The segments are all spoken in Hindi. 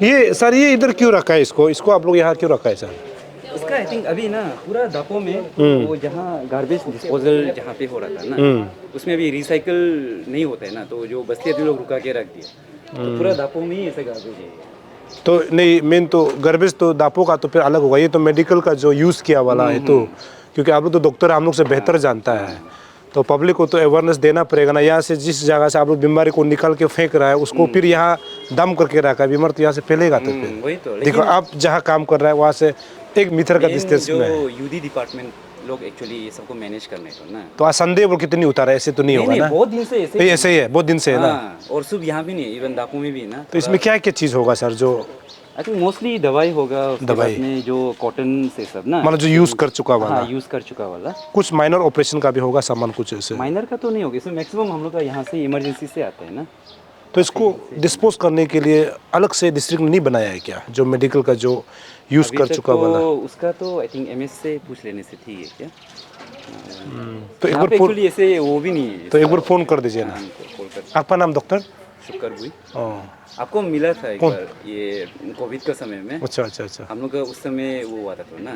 ये सर ये इधर क्यों रखा है इसको आप लोग यहाँ क्यों रखा है सर? इसका आई थिंक अभी ना पूरा दापो में वो जहाँ गार्बेज डिस्पोजल जहाँ पे हो रहा था ना, उसमें अभी रिसाइकल नहीं होता है ना, तो जो बस्ती लोग रुका के रख दिया, तो पूरा दापो में ही ऐसे गार्बेज है। तो नहीं मेन तो गार्बेज तो दापो का तो फिर अलग होगा, ये तो मेडिकल का जो यूज़ किया वाला है, तो क्योंकि आप लोग तो डॉक्टर हम लोग से बेहतर जानता है, तो पब्लिक को तो अवेयरनेस देना पड़ेगा ना। यहाँ से जिस जगह से आप लोग बीमारी को निकाल के फेंक रहा है उसको फिर यहाँ दम करके रखा है, बीमार तो यहाँ से फैलेगा। तो फिर वही तो देखो आप जहाँ काम कर रहा है वहाँ से 1 मीटर का डिस्टेंस में है। यूडी डिपार्टमेंट लोग एक्चुअली ये सबको मैनेज करने को ना, तो आज संडे वो कितनी उतारा है, ऐसे तो नहीं होगा ना? बहुत दिन से ऐसे ही है, बहुत दिन से है ना। और सिर्फ यहाँ भी नहीं, इवन दापो में भी ना। तो इसमें क्या क्या चीज़ होगा सर? जो आई थिंक मोस्टली दवाई होगा, दवाई में जो कॉटन से सब ना, मतलब जो यूज़ कर चुका वाला। हाँ, यूज़ कर चुका वाला। कुछ माइनर ऑपरेशन का भी होगा सामान कुछ ऐसे? माइनर का तो नहीं होगा, इसमें मैक्सिमम हम लोग का यहाँ से इमरजेंसी से आता है ना। तो इसको डिस्पोज करने के लिए अलग से डिस्ट्रिक्ट नहीं बनाया है क्या, जो मेडिकल का जो यूज़ कर चुका वाला? उसका तो आई थिंक एमएस से पूछ लेने से ठीक है क्या? तो एक बार एक्चुअली ऐसे वो भी नहीं है, तो एक बार फ़ोन कर दीजिए ना। आपका नाम डॉक्टर शुक्र भुई। आपको मिला था एक बार ये कोविड का समय में। अच्छा। हम लोग का उस समय वो हुआ था तो ना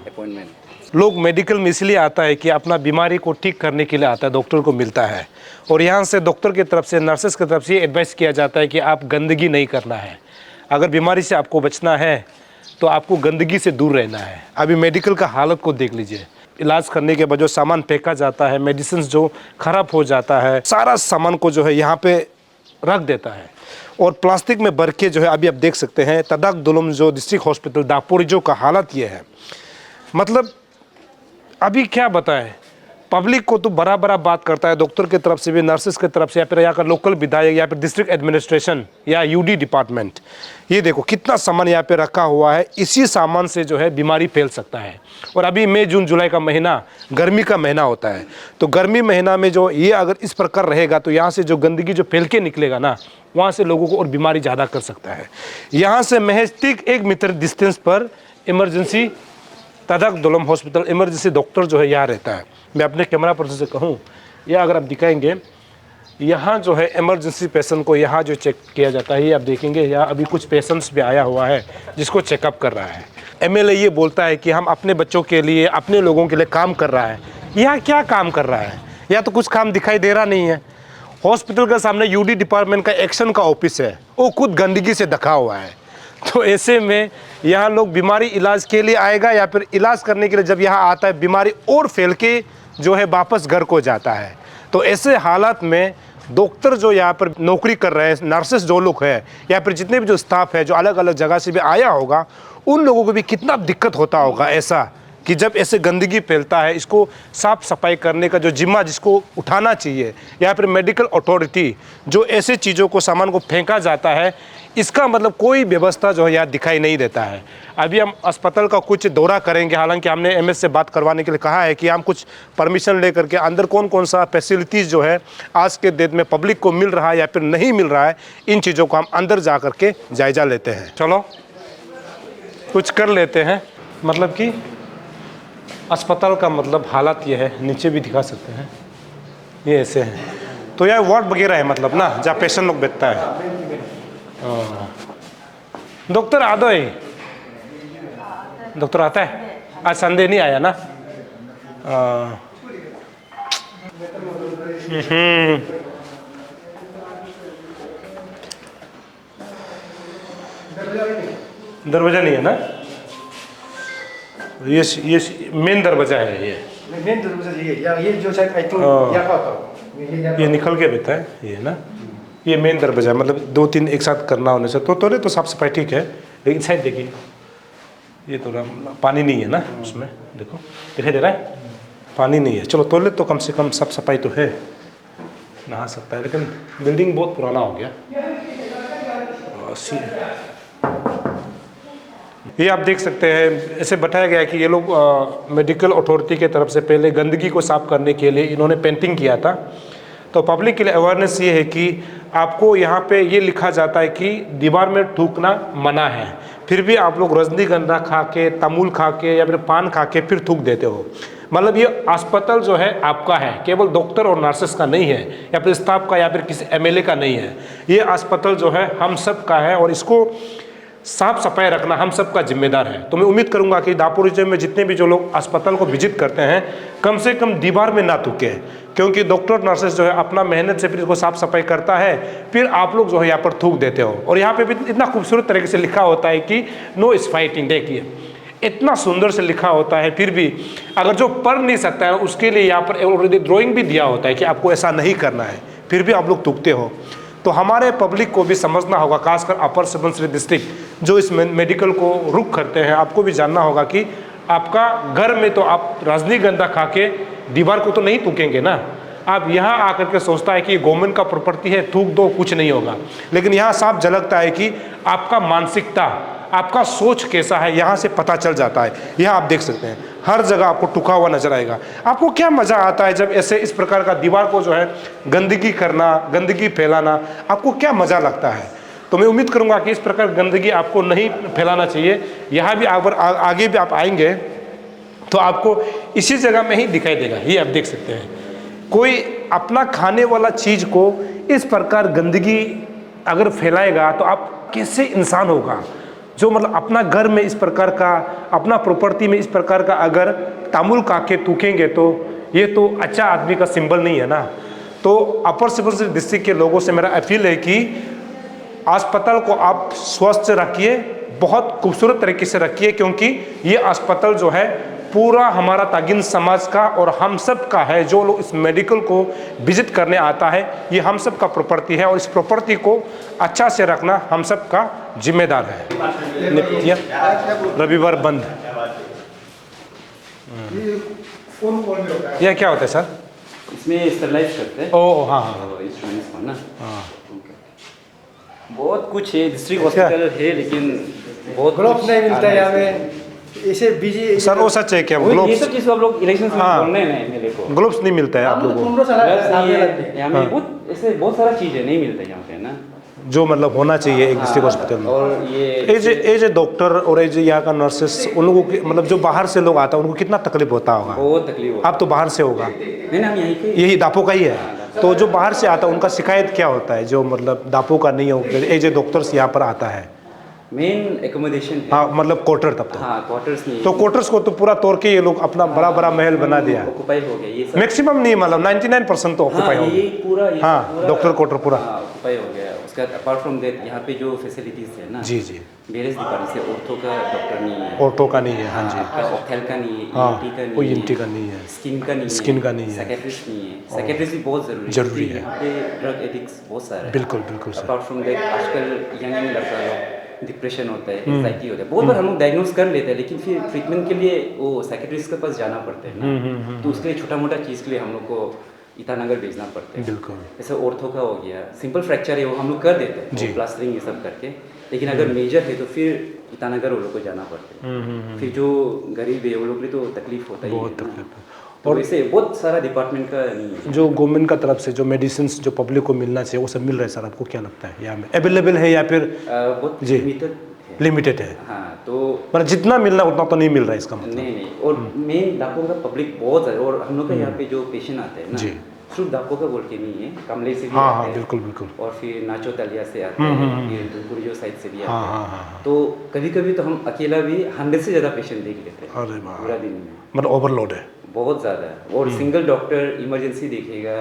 अपॉइंटमेंट। लोग मेडिकल में इसलिए आता है कि अपना बीमारी को ठीक करने के लिए आता है, डॉक्टर को मिलता है, और यहाँ से डॉक्टर की तरफ से, नर्सेस की तरफ से ये एडवाइस किया जाता है कि आप गंदगी नहीं करना है। अगर बीमारी से आपको बचना है तो आपको गंदगी से दूर रहना है। अभी मेडिकल का हालत को देख लीजिए, इलाज करने के बाद जो सामान फेंका जाता है, मेडिसिन जो ख़राब हो जाता है, सारा सामान को जो है यहाँ पे रख देता है और प्लास्टिक में भर के जो है, अभी आप देख सकते हैं तदाक दुलम जो डिस्ट्रिक्ट हॉस्पिटल दापोरिजो का हालत ये है। मतलब अभी क्या बताएं, पब्लिक को तो बड़ा बड़ा बात करता है, डॉक्टर की तरफ से भी, नर्सेस की तरफ से, या फिर यहाँ का लोकल विधायक, या फिर डिस्ट्रिक्ट एडमिनिस्ट्रेशन या यूडी डिपार्टमेंट। ये देखो कितना सामान यहाँ पे रखा हुआ है, इसी सामान से जो है बीमारी फैल सकता है। और अभी मई जून जुलाई का महीना गर्मी का महीना होता है, तो गर्मी महीना में जो ये अगर इस प्रकार रहेगा तो यहाँ से जो गंदगी जो फैल के निकलेगा ना, वहाँ से लोगों को और बीमारी ज़्यादा कर सकता है। यहाँ से महज 1 मीटर डिस्टेंस पर इमरजेंसी तदाक दुलम हॉस्पिटल इमरजेंसी डॉक्टर जो है यहाँ रहता है। मैं अपने कैमरा पर्सन से कहूँ, या अगर आप दिखाएंगे यहाँ जो है इमरजेंसी पेशेंट को यहाँ जो चेक किया जाता है, ये आप देखेंगे यहाँ अभी कुछ पेशेंट्स भी आया हुआ है जिसको चेकअप कर रहा है। एमएलए ये बोलता है कि हम अपने बच्चों के लिए, अपने लोगों के लिए काम कर रहा है। यहाँ क्या काम कर रहा है? या तो कुछ काम दिखाई दे रहा नहीं है। हॉस्पिटल के सामने यूडी डिपार्टमेंट का एक्शन का ऑफिस है, वो खुद गंदगी से ढका हुआ है। तो ऐसे में यहाँ लोग बीमारी इलाज के लिए आएगा, या फिर इलाज करने के लिए जब यहाँ आता है बीमारी और फैल के जो है वापस घर को जाता है। तो ऐसे हालात में डॉक्टर जो यहाँ पर नौकरी कर रहे हैं, नर्सेस जो लोग हैं, या फिर जितने भी जो स्टाफ है जो अलग अलग जगह से भी आया होगा, उन लोगों को भी कितना दिक्कत होता होगा ऐसा कि जब ऐसे गंदगी फैलता है, इसको साफ सफाई करने का जो जिम्मा जिसको उठाना चाहिए, या फिर मेडिकल अथॉरिटी जो ऐसे चीज़ों को, सामान को फेंका जाता है, इसका मतलब कोई व्यवस्था जो है यहाँ दिखाई नहीं देता है। अभी हम अस्पताल का कुछ दौरा करेंगे, हालांकि हमने एमएस से बात करवाने के लिए कहा है कि हम कुछ परमिशन लेकर के अंदर कौन कौन सा फैसिलिटीज़ जो है आज के डेट में पब्लिक को मिल रहा है या फिर नहीं मिल रहा है, इन चीज़ों को हम अंदर जा कर के जायज़ा लेते हैं। चलो कुछ कर लेते हैं। मतलब कि अस्पताल का मतलब हालत ये है, नीचे भी दिखा सकते हैं, ये ऐसे है। तो यार वार्ड वगैरह है मतलब ना, जहाँ पेशेंट लोग बैठता है। डॉक्टर आदो है, डॉक्टर आता है? आज संडे नहीं आया ना? दरवाजा नहीं है ना? ये मेन दरवाजा है, ये मेन दरवाजा ये जो शायद आई थिंक ये निकल के बैठा है ये ना, ये मेन दरवाजा है। मतलब 2-3 एक साथ करना होने से तो साफ सफाई ठीक है, लेकिन शायद देखिए ये थोड़ा पानी नहीं है ना उसमें, देखो दिखाई दे रहा है, पानी नहीं है। चलो टॉयलेट तो कम से कम साफ सफाई तो है, नहा सकता है, लेकिन बिल्डिंग बहुत पुराना हो गया। ये आप देख सकते हैं, ऐसे बताया गया है कि ये लोग मेडिकल अथॉरिटी के तरफ से पहले गंदगी को साफ करने के लिए इन्होंने पेंटिंग किया था। तो पब्लिक के लिए अवेयरनेस ये है कि आपको यहाँ पे ये लिखा जाता है कि दीवार में थूकना मना है, फिर भी आप लोग रजनीगंधा खा के, तमूल खा के या फिर पान खा के फिर थूक देते हो। मतलब ये अस्पताल जो है आपका है, केवल डॉक्टर और नर्सेस का नहीं है, या फिर स्टाफ का, या फिर किसी एमएलए का नहीं है। ये अस्पताल जो है हम सब का है, और इसको साफ सफाई रखना हम सबका जिम्मेदार है। तो मैं उम्मीद करूंगा कि दापोर रीजन में जितने भी जो लोग अस्पताल को विजिट करते हैं कम से कम दीवार में ना थूके, क्योंकि डॉक्टर नर्सेस जो है अपना मेहनत से फिर इसको साफ सफाई करता है, फिर आप लोग जो है यहाँ पर थूक देते हो। और यहाँ पे भी इतना खूबसूरत तरीके से लिखा होता है कि नो इज फाइटिंग, देखिए इतना सुंदर से लिखा होता है। फिर भी अगर जो पढ़ नहीं सकता है उसके लिए यहाँ पर ऑलरेडी ड्राइंग भी दिया होता है कि आपको ऐसा नहीं करना है, फिर भी आप लोग थूकते हो। तो हमारे पब्लिक को भी समझना होगा, खासकर अपर सुबनसिरी डिस्ट्रिक्ट जो इस मेडिकल को रुख करते हैं, आपको भी जानना होगा कि आपका घर में तो आप रजनीगंधा खा के दीवार को तो नहीं थूकेंगे ना। आप यहाँ आकर के सोचता है कि गवर्नमेंट का प्रॉपर्टी है, थूक दो कुछ नहीं होगा, लेकिन यहाँ साफ झलकता है कि आपका मानसिकता, आपका सोच कैसा है, यहाँ से पता चल जाता है। यहाँ आप देख सकते हैं हर जगह आपको टूका हुआ नजर आएगा। आपको क्या मज़ा आता है जब ऐसे इस प्रकार का दीवार को जो है गंदगी करना, गंदगी फैलाना, आपको क्या मज़ा लगता है? तो मैं उम्मीद करूँगा कि इस प्रकार गंदगी आपको नहीं फैलाना चाहिए। यहाँ भी अगर आगे भी आप आएंगे तो आपको इसी जगह में ही दिखाई देगा। ये आप देख सकते हैं, कोई अपना खाने वाला चीज़ को इस प्रकार गंदगी अगर फैलाएगा तो आप कैसे इंसान होगा जो मतलब अपना घर में इस प्रकार का, अपना प्रॉपर्टी में इस प्रकार का अगर तामुल काके थूकेंगे तो ये तो अच्छा आदमी का सिंबल नहीं है ना। तो अपर सुबनसिरी डिस्ट्रिक्ट के लोगों से मेरा अपील है कि अस्पताल को आप स्वस्थ रखिए, बहुत खूबसूरत तरीके से रखिए, क्योंकि ये अस्पताल जो है पूरा हमारा तागिन समाज का और हम सब का है। जो लोग इस मेडिकल को विजिट करने आता है ये हम सब का प्रॉपर्टी है, और इस प्रॉपर्टी को अच्छा से रखना हम सब का जिम्मेदार है। नित्य रविवार बंद। यह क्या होता है सर? इसमें स्टरलाइज करते हैं। ओ हाँ हाँ, इंस्ट्रूमेंट्स को ना हाँ। बहुत कुछ है, डिस्ट्रिक्ट हॉस्पिटल है, लेकिन बहुत ग्लोव्स नहीं मिलता है यहाँ में, इसे बिजी सर वो सच है क्या? ये ग्लोव्स, सब चीज़ आप लोग इलेक्शन में हाँ। बोलने में मेरे को ग्लोव्स नहीं मिलता है आप लोगों को? ग्लव्स नहीं है यहाँ में, बहुत ऐसे बहुत सारा चीज़ है नहीं मिलता यहाँ पे ना, जो मतलब होना चाहिए एक डिस्ट्रिक्ट हॉस्पिटल में। और ये एज ए डॉक्टर और एज यहाँ का नर्सेस, उन लोगों की मतलब जो बाहर से लोग आता है उनको कितना तकलीफ होता होगा? बहुत तकलीफ होता आप तो बाहर से होगा, है। नहीं ना, हम यहीं पे यही दापो का ही है। तो जो बाहर से आता है उनका शिकायत क्या होता है, जो मतलब दापो का नहीं हो, एज ए डॉक्टर्स यहाँ पर आता है? मेन एकोमोडेशन है। हाँ मतलब क्वार्टर, तब तो हाँ, क्वार्टर्स नहीं तो क्वार्टर्स को तो पूरा तोड़ के ये लोग अपना बड़ा बड़ा महल बना दिया। ऑक्युपाई हो गया ये सब। मैक्सिमम नहीं, मतलब 99% तो ऑक्युपाई हो ये गया। पूरा ये हाँ, पूरा डॉक्टर क्वार्टर पूरा ऑक्युपाई हो गया। उसका अपार्ट फ्रॉम दैट यहाँ पे जो फैसिलिटीज है ना, जी जी, वेरियस डिपार्टमेंट से, ऑर्थो का डॉक्टर नहीं है, ऑर्थो का नहीं है, हाँ जी, आपका ऑप्थेल का नहीं है, हाँ, ENT का वो नहीं ENT का नहीं है, स्किन का नहीं है, स्किन का नहीं है, साइकेट्रिस्ट नहीं है। साइकेट्रिस्ट भी बहुत जरूरी है। यहाँ पे ड्रग एडिक्ट्स बहुत सारे हैं। बिल्कुल बिल्कुल सर। अपार्ट फ्रॉम दैट आजकल यंग लड़का लोग डिप्रेशन होता है, एंजाइटी होता है, बहुत बार हम लोग डायग्नोज कर लेते हैं, लेकिन फिर ट्रीटमेंट के लिए वो साइकेट्रिस्ट के पास जाना पड़ता है ना, तो उसके लिए छोटा मोटा चीज़ के लिए हम लोग को ईटानगर भेजना पड़ता है। बिल्कुल। जैसे ऑर्थो का हो गया, सिंपल फ्रैक्चर है वो हम लोग कर देते हैं, वो प्लास्टरिंग ये सब करके, लेकिन अगर मेजर है तो फिर ईटानगर वो लोग को जाना पड़ता है। फिर जो गरीब है वो लोग के लिए तो तकलीफ होता ही है, बहुत तकलीफ। और इसे बहुत सारा डिपार्टमेंट का नहीं है। जो गवर्नमेंट का तरफ से जो मेडिसिन जो पब्लिक को मिलना चाहिए वो सब मिल रहा है सर? आपको क्या लगता है यहाँ में अवेलेबल है या फिर बहुत जी लिमिटेड है? हाँ, तो मतलब जितना मिलना उतना तो नहीं मिल रहा है इसका मतलब? नहीं, और मेन दापो का पब्लिक बहुत है, और हम लोग का यहाँ पे जो पेशेंट आते हैं ना, जी, सिर्फ दापो का बोल के नहीं है, कमले से भी हाँ आते हाँ हैं, बिल्कुल बिल्कुल, और फिर नाचो तलिया से आते हैं, फिर दुर्गुरियो साइड से भी आते हाँ हैं। हाँ हाँ। तो कभी कभी तो हम अकेला भी 100 से ज़्यादा पेशेंट देख लेते हैं अरे वाह, पूरा दिन में, मतलब ओवरलोड है बहुत ज़्यादा है। और सिंगल डॉक्टर इमरजेंसी देखेगा,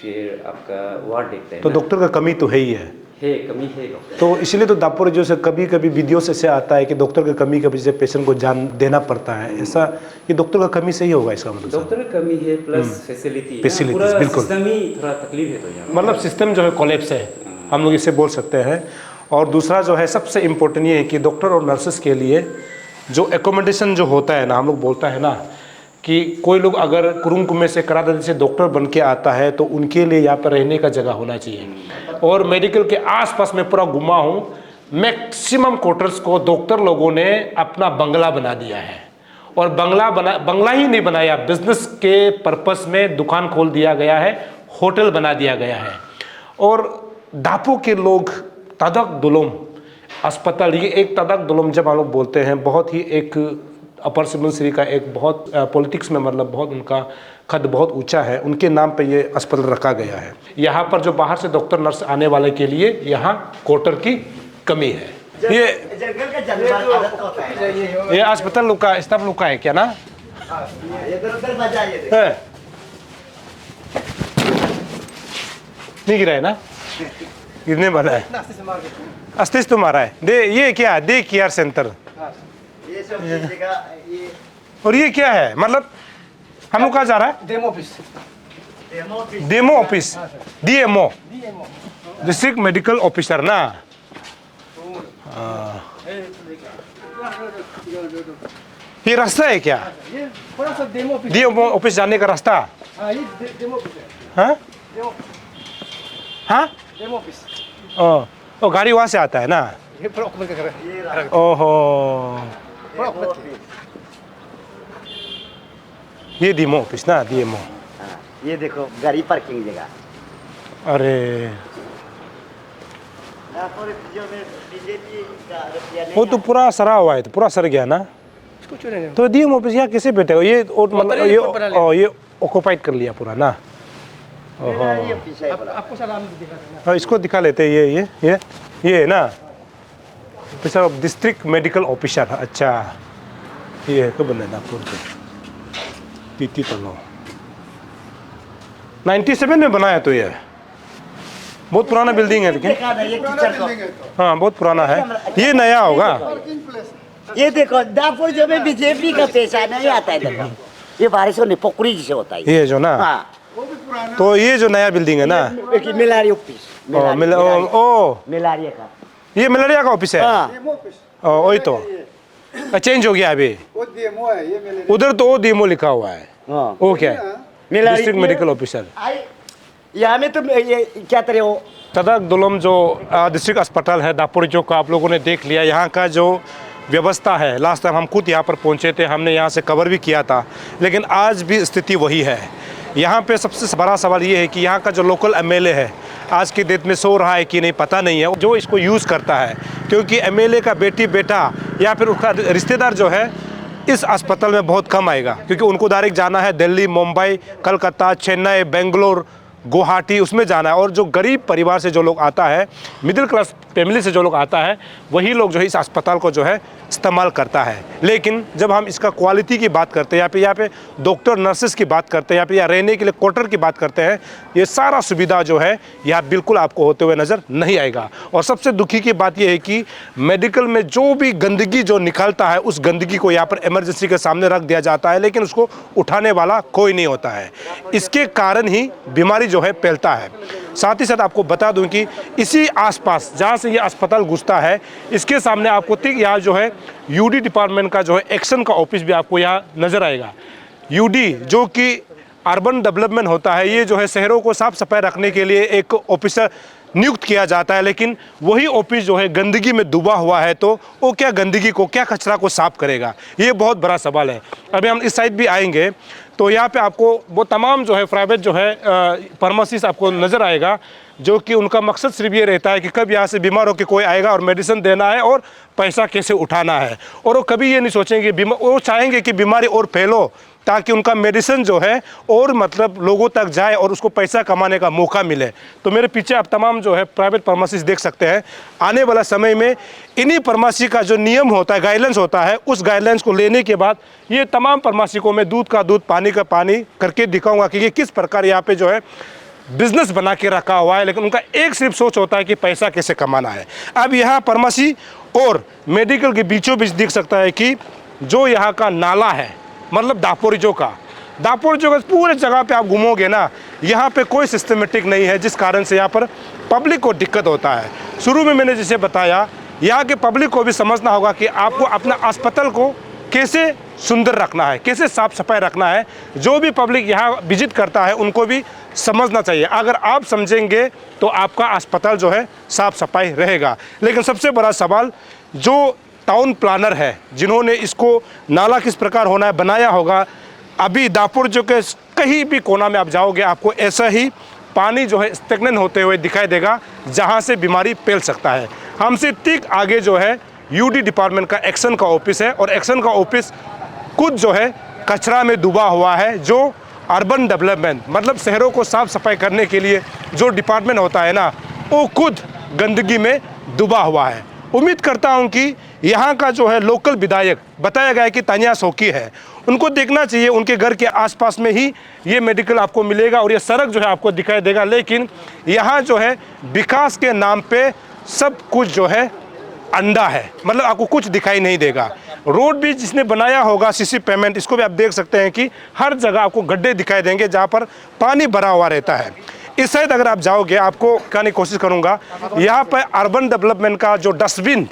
फिर आपका वार्ड देखता है तो ना। डॉक्टर का कमी तो है ही है, कमी है डॉक्टर। तो इसलिए तो दापोर जो से कभी कभी वीडियो से ऐसे आता है कि डॉक्टर की कमी की वजह से पेशेंट को जान देना पड़ता है, ऐसा ये डॉक्टर का कमी से ही होगा इसका मतलब? डॉक्टर की कमी है प्लस फैसिलिटी, फैसिलिटीज बिल्कुल, सिस्टम ही थोड़ा तकलीफ है तो यहाँ मतलब सिस्टम जो है कोलैप्स है, हम लोग इसे बोल सकते हैं। और दूसरा जो है सबसे इम्पोर्टेंट ये है कि डॉक्टर और नर्सेस के लिए जो एकोमोडेशन जो होता है ना, हम लोग बोलता है ना कि कोई लोग अगर कुरुंग से करादा से डॉक्टर बन के आता है तो उनके लिए यहाँ पर रहने का जगह होना चाहिए। और मेडिकल के आसपास में पूरा घुमा हूँ, मैक्सिमम क्वार्टर्स को डॉक्टर लोगों ने अपना बंगला बना दिया है, और बंगला ही नहीं बनाया, बिजनेस के पर्पस में दुकान खोल दिया गया है, होटल बना दिया गया है। और दापो के लोग तदक दुलुम अस्पताल, ये एक तदक दुलुम जब हम लोग बोलते हैं, बहुत ही एक अपर सुबनसिरी का एक बहुत पॉलिटिक्स में मतलब बहुत उनका कद बहुत ऊंचा है, उनके नाम पे ये अस्पताल रखा गया है। यहाँ पर जो बाहर से डॉक्टर नर्स आने वाले के लिए यहाँ क्वार्टर की कमी है। ये जंगल का जानवर आदत होता है। ये अस्पताल लोग का स्टाफ लोग का है क्या ना? इधर उधर बजा ये देख। है नहीं गिरा है ना? गिरने वाला है। अस्तिस तुम्हारा है। दे ये क्या है? Day care centre. ये सब जगह ये और ये क्या है? मतलब हम लोग कहाँ जा रहा है? Demo office. Demo office, DMO, district medical officer ना? ये रास्ता है क्या? ये थोड़ा सा डेमो ऑफिस। डीएमओ ऑफिस जाने का रास्ता? हाँ ये डेमो ऑफिस है। हाँ हाँ डेमो ऑफिस। ओ गाड़ी वहाँ से आता है ना? ये पूरा ओपन का घर है। ओहो, पूरा ओपन। ये डीएमओ ऑफिस ना? डीएमओ। हाँ, ये देखो गाड़ी पार्किंग जगह। अरे वो तो पूरा सरा हुआ है, तो पूरा सर गया ना? इसको चुने नहीं। तो डीएम ऑफिस यहाँ कैसे बैठे हो? ये और मतलब ये ऑक्युपाइड कर लिया पूरा ना? ओहो, आपको सलाम दिखा देना। इसको दिखा लेते हैं। ये है ना officer of district medical officer. अच्छा ये है कब बना नागपुर के तीती तलो 97 में बनाया। तो ये बहुत पुराना बिल्डिंग है लेकिन। हाँ बहुत पुराना है। ये नया होगा। ये देखो दापुर जो में बीजेपी का पैसा नहीं आता है देखो। ये बारिश होने पोखरी जिसे होता है। ये जो ना, हाँ तो ये जो नया बिल्डिंग है ना? मिलारी ऑफिस। मिलारिया का ये मलेरिया का ऑफिस है। हाँ वही तो चेंज हो गया अभी। वो डीएमओ है ये मेरे। उधर तो वो डीएमओ लिखा हुआ है। हाँ वो क्या है? District medical officer. यहाँ में तो ये क्या तरह हो तदक दुलम जो डिस्ट्रिक्ट अस्पताल है दापोरिजो का, आप लोगों ने देख लिया। यहाँ का जो व्यवस्था है, लास्ट टाइम हम खुद यहाँ पर पहुँचे थे, हमने यहाँ से कवर भी किया था, लेकिन आज भी स्थिति वही है। यहाँ पे सबसे बड़ा सवाल ये है कि यहाँ का जो लोकल एमएलए है आज की डेट में सो रहा है कि नहीं पता नहीं है, जो इसको यूज़ करता है, क्योंकि एमएलए का बेटी बेटा या फिर उसका रिश्तेदार जो है इस अस्पताल में बहुत कम आएगा, क्योंकि उनको डायरेक्ट जाना है दिल्ली, मुंबई, कलकत्ता, चेन्नई, बेंगलोर, गुवाहाटी, उसमें जाना है। और जो गरीब परिवार से जो लोग आता है, मिडिल क्लास फैमिली से जो लोग आता है, वही लोग जो है इस अस्पताल को जो है इस्तेमाल करता है। लेकिन जब हम इसका क्वालिटी की बात करते हैं, यहाँ पे डॉक्टर नर्सेस की बात करते हैं, यहाँ रहने के लिए क्वार्टर की बात करते हैं, ये सारा सुविधा जो है यहाँ बिल्कुल आपको होते हुए नज़र नहीं आएगा। और सबसे दुखी की बात यह है कि मेडिकल में जो भी गंदगी जो निकलता है, उस गंदगी को यहाँ पर इमरजेंसी के सामने रख दिया जाता है, लेकिन उसको उठाने वाला कोई नहीं होता है। इसके कारण ही बीमारी जो है फैलता है। साथ ही साथ आपको बता दूं कि इसी आसपास जहाँ से ये अस्पताल घुसता है, इसके सामने आपको ठीक यहाँ जो है यूडी डिपार्टमेंट का जो है एक्शन का ऑफिस भी आपको यहाँ नज़र आएगा। यूडी जो कि अर्बन डेवलपमेंट होता है, ये जो है शहरों को साफ सफाई रखने के लिए एक ऑफिसर नियुक्त किया जाता है, लेकिन वही ऑफिस जो है गंदगी में डूबा हुआ है, तो वो क्या गंदगी को, क्या कचरा को साफ करेगा? ये बहुत बड़ा सवाल है। अभी हम इस साइड भी आएंगे तो यहाँ पे आपको वो तमाम जो है प्राइवेट जो है फार्मेसीज आपको नज़र आएगा, जो कि उनका मकसद सिर्फ ये रहता है कि कब यहाँ से बीमार होकर कोई आएगा और मेडिसिन देना है और पैसा कैसे उठाना है। और वो कभी ये नहीं सोचेंगे, वो चाहेंगे कि बीमारी और फैलो, ताकि उनका मेडिसिन जो है और मतलब लोगों तक जाए और उसको पैसा कमाने का मौका मिले। तो मेरे पीछे आप तमाम जो है प्राइवेट फार्मेसीज देख सकते हैं। आने वाला समय में इन्हीं फार्मेसी का जो नियम होता है, गाइडलाइंस होता है, उस गाइडलाइंस को लेने के बाद ये तमाम फार्मेसी को मैं दूध का दूध पानी का पानी करके दिखाऊंगा कि ये किस प्रकार यहाँ पे जो है बिजनेस बना के रखा हुआ है, लेकिन उनका एक सिर्फ सोच होता है कि पैसा कैसे कमाना है। अब यहाँ फार्मेसी और मेडिकल के बीचों बीच दिख सकता है कि जो यहाँ का नाला है, मतलब दापोरिजो का पूरे जगह पे आप घूमोगे ना, यहाँ पे कोई सिस्टमेटिक नहीं है, जिस कारण से यहाँ पर पब्लिक को दिक्कत होता है। शुरू में मैंने जैसे बताया, यहाँ के पब्लिक को भी समझना होगा कि आपको अपना अस्पताल को कैसे सुंदर रखना है, कैसे साफ सफाई रखना है। जो भी पब्लिक यहाँ विजिट करता है उनको भी समझना चाहिए। अगर आप समझेंगे तो आपका अस्पताल जो है साफ सफाई रहेगा। लेकिन सबसे बड़ा सवाल, जो टाउन प्लानर है, जिन्होंने इसको नाला किस प्रकार होना है बनाया होगा, अभी दापोरिजो के कहीं भी कोना में आप जाओगे आपको ऐसा ही पानी जो है स्टेगनेंट होते हुए दिखाई देगा, जहां से बीमारी फैल सकता है। हमसे ठीक आगे जो है यूडी डिपार्टमेंट का एक्शन का ऑफिस है, और एक्शन का ऑफिस खुद जो है कचरा में डूबा हुआ है। जो अर्बन डेवलपमेंट मतलब शहरों को साफ सफाई करने के लिए जो डिपार्टमेंट होता है ना, वो खुद गंदगी में डूबा हुआ है। उम्मीद करता हूं कि यहाँ का जो है लोकल विधायक बताया गया है कि तानिया सोकी है, उनको देखना चाहिए, उनके घर के आसपास में ही ये मेडिकल आपको मिलेगा और ये सड़क जो है आपको दिखाई देगा। लेकिन यहाँ जो है विकास के नाम पे सब कुछ जो है अंधा है, मतलब आपको कुछ दिखाई नहीं देगा। रोड भी जिसने बनाया होगा सीसी पेमेंट, इसको भी आप देख सकते हैं कि हर जगह आपको गड्ढे दिखाई देंगे जहाँ पर पानी भरा हुआ रहता है। इस साइड अगर आप जाओगे, आपको कहने की कोशिश करूँगा, यहाँ पर अर्बन डेवलपमेंट का जो डस्टबिन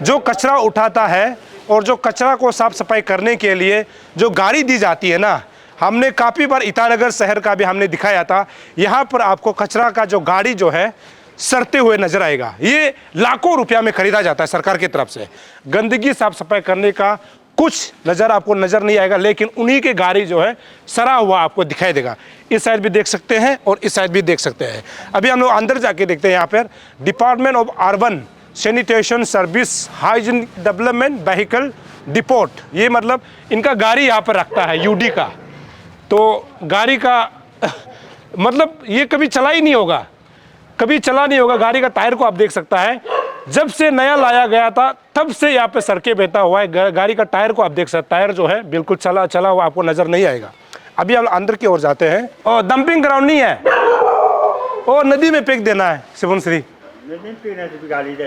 जो कचरा उठाता है और जो कचरा को साफ सफाई करने के लिए जो गाड़ी दी जाती है ना, हमने काफ़ी बार ईटानगर शहर का भी हमने दिखाया था, यहाँ पर आपको कचरा का जो गाड़ी जो है सड़ते हुए नजर आएगा। ये लाखों रुपया में खरीदा जाता है सरकार की तरफ से। गंदगी साफ सफाई करने का कुछ आपको नजर नहीं आएगा, लेकिन उन्हीं के गाड़ी जो है सड़ा हुआ आपको दिखाई देगा। इस साइड भी देख सकते हैं और इस साइड भी देख सकते हैं। अभी हम लोग अंदर जाके देखते हैं। यहाँ पर department of urban sanitation service hygiene development vehicle depot, ये मतलब इनका गाड़ी यहाँ पर रखता है यूडी का। तो गाड़ी का मतलब ये कभी चला ही नहीं होगा, कभी चला नहीं होगा। गाड़ी का टायर को आप देख सकता है, जब से नया लाया गया था तब से यहाँ पे सड़कें बहता हुआ है। गाड़ी का टायर को आप देख सकते हैं, टायर जो है बिल्कुल चला हुआ आपको नजर नहीं आएगा। अभी हम अंदर की ओर जाते हैं। और डंपिंग ग्राउंड नहीं है, और नदी में फेंक देना है। शिवनश्री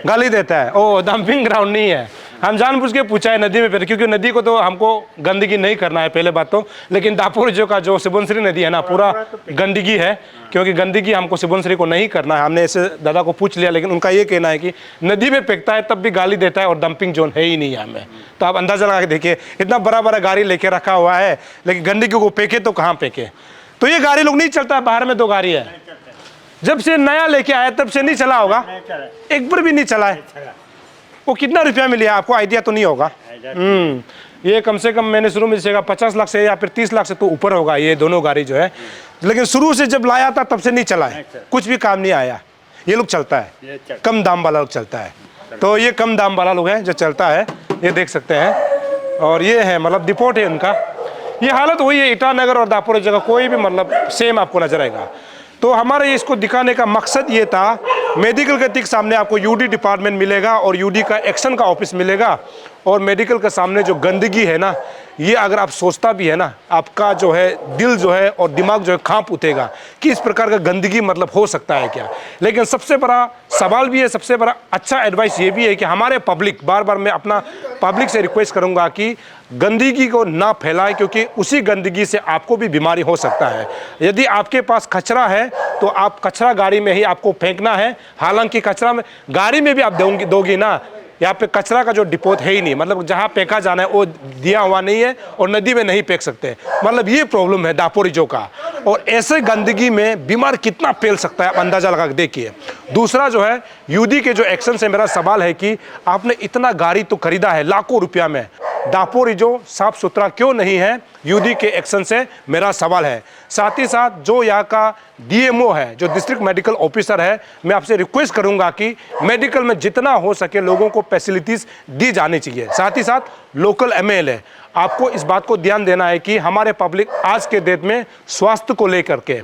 गाली देता है, ओ डंपिंग ग्राउंड नहीं है। हम जानबूझ के पूछा है नदी में फेंक, क्योंकि नदी को तो हमको गंदगी नहीं करना है पहले बात तो। लेकिन दापोर जो का जो शिवनश्री नदी है ना, पूरा गंदगी है, क्योंकि गंदगी हमको शिवनश्री को नहीं करना है। हमने ऐसे दादा को पूछ लिया, लेकिन उनका ये कहना है कि नदी में फेंकता है तब भी गाली देता है और डंपिंग जोन है ही नहीं है हमें। तो आप अंदाजा लगा के देखिए, इतना बड़ा बड़ा गाड़ी लेके रखा हुआ है, लेकिन गंदगी को फेंके तो कहाँ फेंके। तो ये गाड़ी लोग नहीं चलता है, बाहर में 2 गाड़ी है। जब से नया लेके आया तब से नहीं चला होगा, एक बार भी नहीं चला है। वो कितना रुपया में लिया आपको आइडिया तो नहीं होगा। ये कम से कम मैंने शुरू में जैसे 50 लाख से या फिर 30 लाख से तो ऊपर होगा ये दोनों गाड़ी जो है। लेकिन शुरू से जब लाया था तब से नहीं चला है, कुछ भी काम नहीं आया। ये लोग चलता है, कम दाम वाला लोग चलता है। तो ये कम दाम वाला लोग है जो चलता है, ये देख सकते हैं। और ये है मतलब डिपोट है उनका। ये हालत वही है, ईटानगर और दापोर जगह कोई भी मतलब सेम आपको नजर आएगा। तो हमारे इसको दिखाने का मकसद ये था, मेडिकल के ठीक सामने आपको यूडी डिपार्टमेंट मिलेगा और यूडी का एक्शन का ऑफिस मिलेगा। और मेडिकल के सामने जो गंदगी है ना, ये अगर आप सोचता भी है ना, आपका जो है दिल जो है और दिमाग जो है कांप उठेगा कि इस प्रकार का गंदगी मतलब हो सकता है क्या। लेकिन सबसे बड़ा सवाल भी है, सबसे बड़ा अच्छा एडवाइस ये भी है कि हमारे पब्लिक, बार बार मैं अपना पब्लिक से रिक्वेस्ट करूंगा कि गंदगी को ना फैलाएं, क्योंकि उसी गंदगी से आपको भी बीमारी हो सकता है। यदि आपके पास कचरा है तो आप कचरा गाड़ी में ही आपको फेंकना है। हालांकि कचरा में गाड़ी में भी आप दोगी ना, यहाँ पे कचरा का जो डिपोट है ही नहीं, मतलब जहाँ फेंका जाना है वो दिया हुआ नहीं है और नदी में नहीं फेंक सकते। मतलब ये प्रॉब्लम है दापोरिजो का। और ऐसे गंदगी में बीमार कितना फैल सकता है आप अंदाजा लगा के देखिए। दूसरा जो है यूडी के जो एक्शन से मेरा सवाल है कि आपने इतना गाड़ी तो खरीदा है लाखों रुपया में, दापोरिजो साफ सुथरा क्यों नहीं है? यूडी के एक्शन से मेरा सवाल है। साथ ही साथ जो यहाँ का डीएमओ है, जो डिस्ट्रिक्ट मेडिकल ऑफिसर है, मैं आपसे रिक्वेस्ट करूंगा कि मेडिकल में जितना हो सके लोगों को फैसिलिटीज दी जानी चाहिए। साथ ही साथ लोकल एमएलए आपको इस बात को ध्यान देना है कि हमारे पब्लिक आज के डेट में स्वास्थ्य को लेकर के,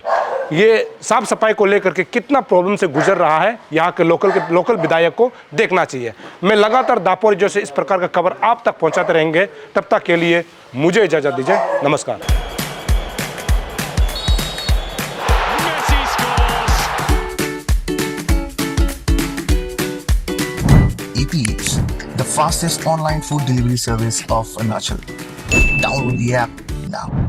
ये साफ सफाई को लेकर के कितना प्रॉब्लम से गुजर रहा है, यहाँ के लोकल विधायक को देखना चाहिए। मैं लगातार दापोरिजो से इस प्रकार का खबर आप तक पहुँचाते रहेंगे। तब तक के लिए मुझे इजाज़त दीजिए, नमस्कार। Eats, the fastest online food delivery service of Arunachal. Download the app now.